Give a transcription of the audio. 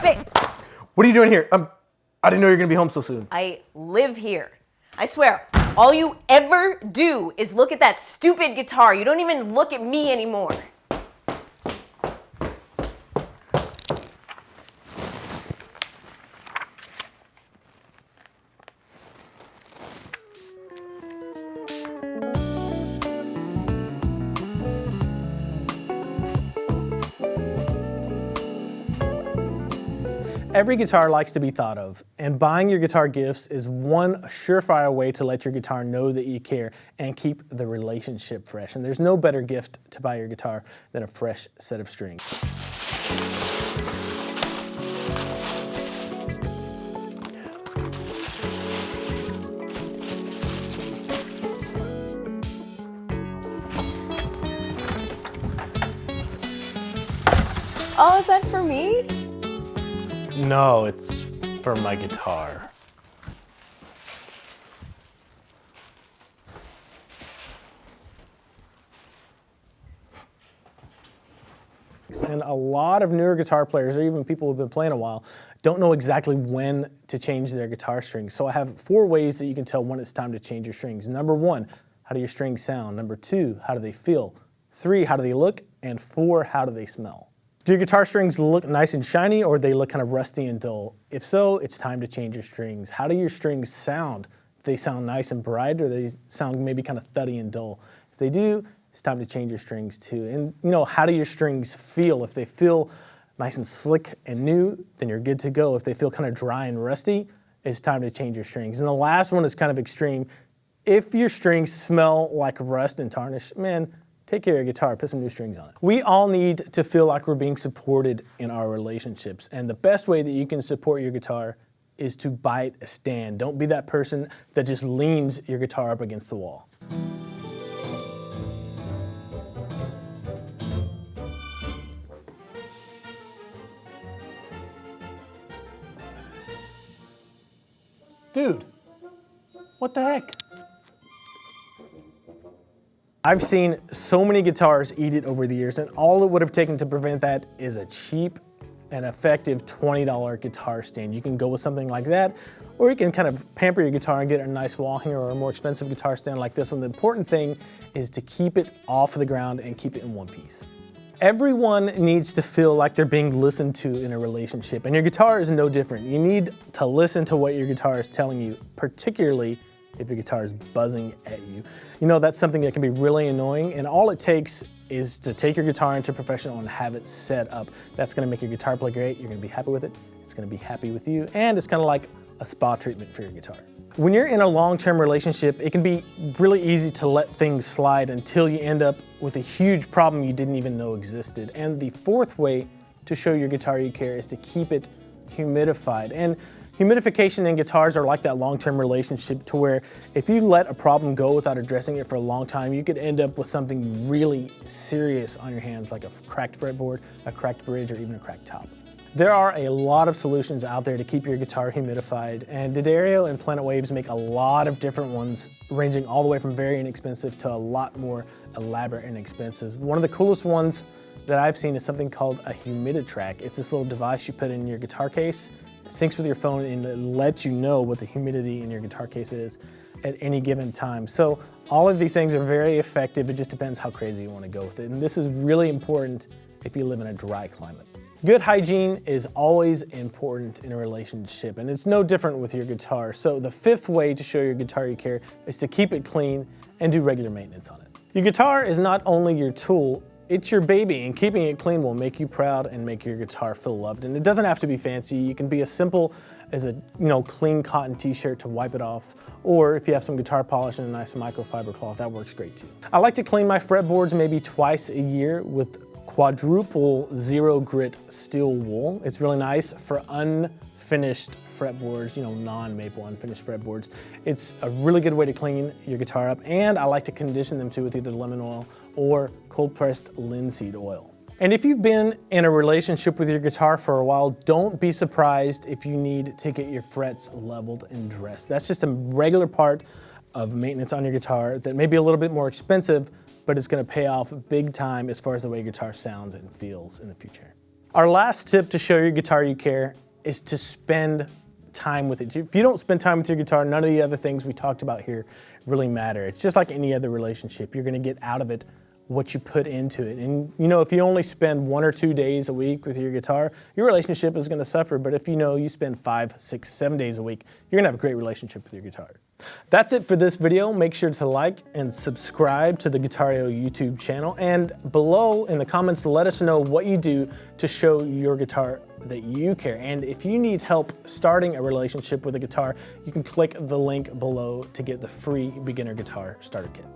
babe. What are you doing here? I didn't know you were gonna be home so soon. I live here. I swear, all you ever do is look at that stupid guitar. You don't even look at me anymore. Every guitar likes to be thought of, and buying your guitar gifts is one surefire way to let your guitar know that you care and keep the relationship fresh. And there's no better gift to buy your guitar than a fresh set of strings. Oh, is that for me? No, it's for my guitar. And a lot of newer guitar players, or even people who've been playing a while, don't know exactly when to change their guitar strings. So I have 4 ways that you can tell when it's time to change your strings. Number 1, how do your strings sound? Number 2, how do they feel? 3, how do they look? And 4, how do they smell? Do your guitar strings look nice and shiny, or they look kind of rusty and dull? If so, it's time to change your strings. How do your strings sound? Do they sound nice and bright, or they sound maybe kind of thuddy and dull? If they do, it's time to change your strings too. And how do your strings feel? If they feel nice and slick and new, then you're good to go. If they feel kind of dry and rusty, it's time to change your strings. And the last one is kind of extreme. If your strings smell like rust and tarnish, man, take care of your guitar, put some new strings on it. We all need to feel like we're being supported in our relationships. And the best way that you can support your guitar is to buy it a stand. Don't be that person that just leans your guitar up against the wall. Dude, what the heck? I've seen so many guitars eat it over the years, and all it would have taken to prevent that is a cheap and effective $20 guitar stand. You can go with something like that, or you can kind of pamper your guitar and get a nice wall hanger or a more expensive guitar stand like this one. The important thing is to keep it off the ground and keep it in one piece. Everyone needs to feel like they're being listened to in a relationship, and your guitar is no different. You need to listen to what your guitar is telling you, particularly if your guitar is buzzing at you. That's something that can be really annoying, and all it takes is to take your guitar into professional and have it set up. That's gonna make your guitar play great, you're gonna be happy with it, it's gonna be happy with you, and it's kind of like a spa treatment for your guitar. When you're in a long-term relationship, it can be really easy to let things slide until you end up with a huge problem you didn't even know existed. And the 4th way to show your guitar you care is to keep it humidified. And humidification in guitars are like that long-term relationship, to where if you let a problem go without addressing it for a long time, you could end up with something really serious on your hands, like a cracked fretboard, a cracked bridge, or even a cracked top. There are a lot of solutions out there to keep your guitar humidified, and D'Addario and Planet Waves make a lot of different ones, ranging all the way from very inexpensive to a lot more elaborate and expensive. One of the coolest ones that I've seen is something called a Humiditrack. It's this little device you put in your guitar case. It syncs with your phone and it lets you know what the humidity in your guitar case is at any given time. So all of these things are very effective. It just depends how crazy you want to go with it. And this is really important if you live in a dry climate. Good hygiene is always important in a relationship, and it's no different with your guitar. So the 5th way to show your guitar you care is to keep it clean and do regular maintenance on it. Your guitar is not only your tool, it's your baby, and keeping it clean will make you proud and make your guitar feel loved. And it doesn't have to be fancy. You can be as simple as a clean cotton t-shirt to wipe it off, or if you have some guitar polish and a nice microfiber cloth, that works great too. I like to clean my fretboards maybe twice a year with quadruple zero grit steel wool. It's really nice for unfinished fretboards, non-maple unfinished fretboards. It's a really good way to clean your guitar up, and I like to condition them too with either lemon oil or cold pressed linseed oil. And if you've been in a relationship with your guitar for a while, don't be surprised if you need to get your frets leveled and dressed. That's just a regular part of maintenance on your guitar that may be a little bit more expensive, but it's gonna pay off big time as far as the way your guitar sounds and feels in the future. Our last tip to show your guitar you care is to spend time with it. If you don't spend time with your guitar, none of the other things we talked about here really matter. It's just like any other relationship. You're gonna get out of it what you put into it. And you know, if you only spend 1 or 2 days a week with your guitar, your relationship is gonna suffer. But if you spend 5, 6, 7 days a week, you're gonna have a great relationship with your guitar. That's it for this video. Make sure to like and subscribe to the Guitario YouTube channel. And below in the comments, let us know what you do to show your guitar that you care. And if you need help starting a relationship with a guitar, you can click the link below to get the free beginner guitar starter kit.